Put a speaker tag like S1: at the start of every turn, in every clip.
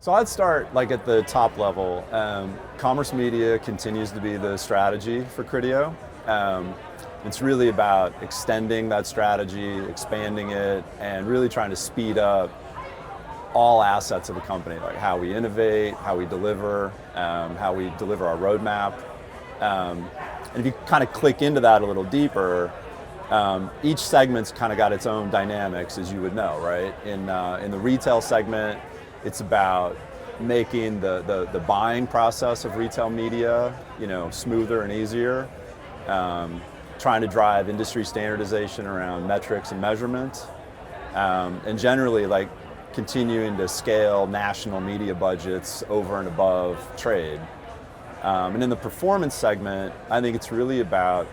S1: So I'd start like at the top level. Commerce media continues to be the strategy for Criteo. It's really about extending that strategy, expanding it, and really trying to speed up all assets of the company, like how we innovate, how we deliver our roadmap. And if you kind of click into that a little deeper, each segment's kind of got its own dynamics, as you would know, right? In the retail segment, it's about making the buying process of retail media, smoother and easier. Trying to drive industry standardization around metrics and measurement, and generally like continuing to scale national media budgets over and above trade. And in the performance segment, I think it's really about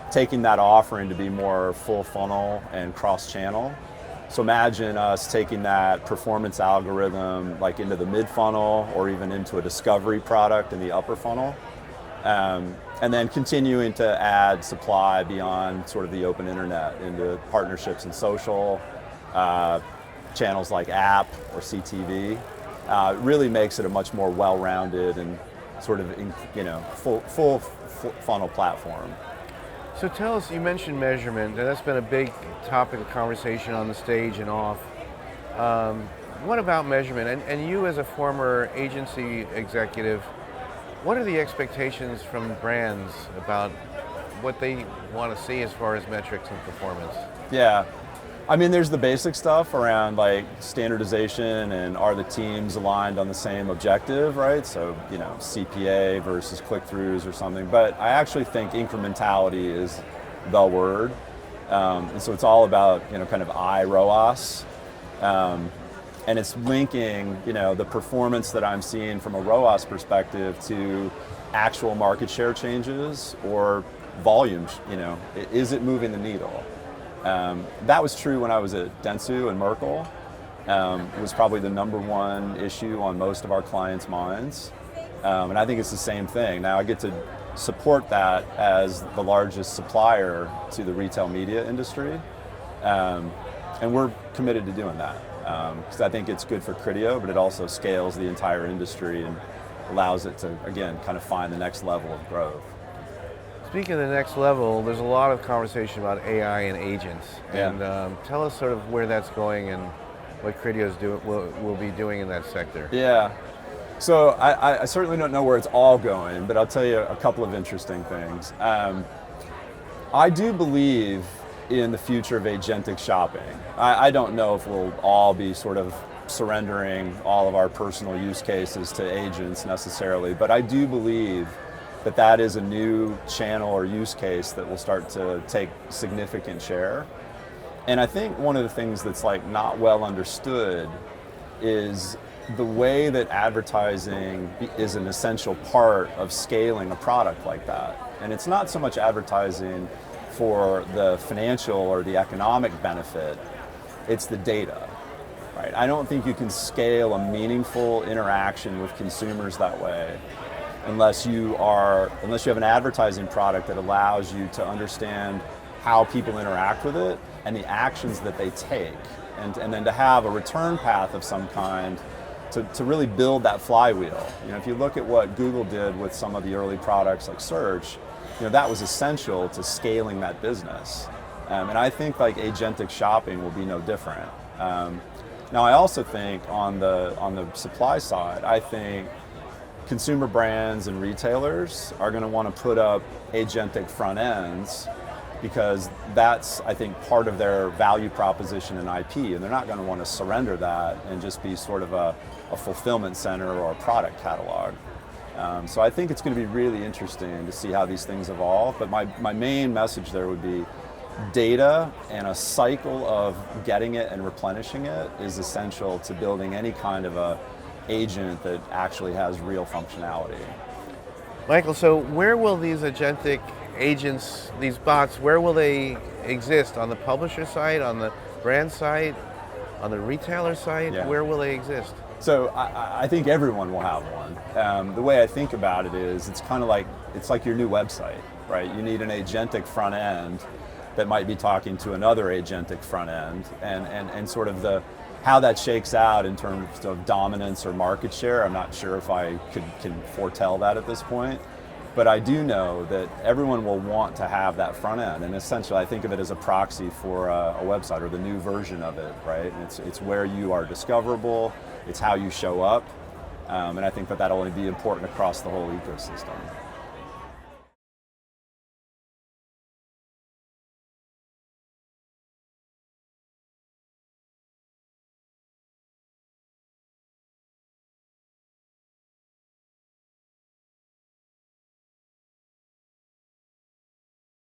S1: taking that offering to be more full funnel and cross-channel. So imagine us taking that performance algorithm like into the mid-funnel or even into a discovery product in the upper funnel. And then continuing to add supply beyond sort of the open internet into partnerships and social channels like app or CTV. It really makes it a much more well-rounded and sort of full funnel platform.
S2: So tell us, you mentioned measurement, and that's been a big topic of conversation on the stage and off. What about measurement? And you as a former agency executive, what are the expectations from brands about what they want to see as far as metrics and performance?
S1: Yeah, I mean, there's the basic stuff around like standardization and are the teams aligned on the same objective, right? So, CPA versus click-throughs or something. But I actually think incrementality is the word. And so it's all about, kind of IROAS. And it's linking, the performance that I'm seeing from a ROAS perspective to actual market share changes or volumes. Is it moving the needle? That was true when I was at Dentsu and Merkle. It was probably the number one issue on most of our clients' minds. And I think it's the same thing. Now I get to support that as the largest supplier to the retail media industry. And we're committed to doing that. Because I think it's good for Criteo, but it also scales the entire industry and allows it to, again, kind of find the next level of growth.
S2: Speaking of the next level, there's a lot of conversation about AI and agents.
S1: Yeah.
S2: And tell us sort of where that's going and what Criteo's will be doing in that sector.
S1: Yeah. So I certainly don't know where it's all going, but I'll tell you a couple of interesting things. I do believe in the future of agentic shopping. I don't know if we'll all be sort of surrendering all of our personal use cases to agents necessarily, but I do believe that is a new channel or use case that will start to take significant share. And I think one of the things that's like not well understood is the way that advertising is an essential part of scaling a product like that. And it's not so much advertising for the financial or the economic benefit, it's the data, right? I don't think you can scale a meaningful interaction with consumers that way unless you have an advertising product that allows you to understand how people interact with it and the actions that they take, and then to have a return path of some kind to really build that flywheel. If you look at what Google did with some of the early products like search, that was essential to scaling that business. And I think like agentic shopping will be no different. Now I also think on the supply side, I think consumer brands and retailers are going to want to put up agentic front ends because that's, I think, part of their value proposition in IP, and they're not going to want to surrender that and just be sort of a fulfillment center or a product catalog. So I think it's going to be really interesting to see how these things evolve, but my main message there would be data and a cycle of getting it and replenishing it is essential to building any kind of a agent that actually has real functionality.
S2: Michael, so where will these agentic agents, these bots, where will they exist? On the publisher side, on the brand side, on the retailer side?
S1: Yeah.
S2: Where will they exist?
S1: So I think everyone will have one. The way I think about it is it's like your new website, right? You need an agentic front end that might be talking to another agentic front end, and sort of the How that shakes out in terms of dominance or market share, I'm not sure if I can foretell that at this point. But I do know that everyone will want to have that front end, and essentially I think of it as a proxy for a website or the new version of it, right? And it's where you are discoverable, it's how you show up, and I think that that'll only be important across the whole ecosystem.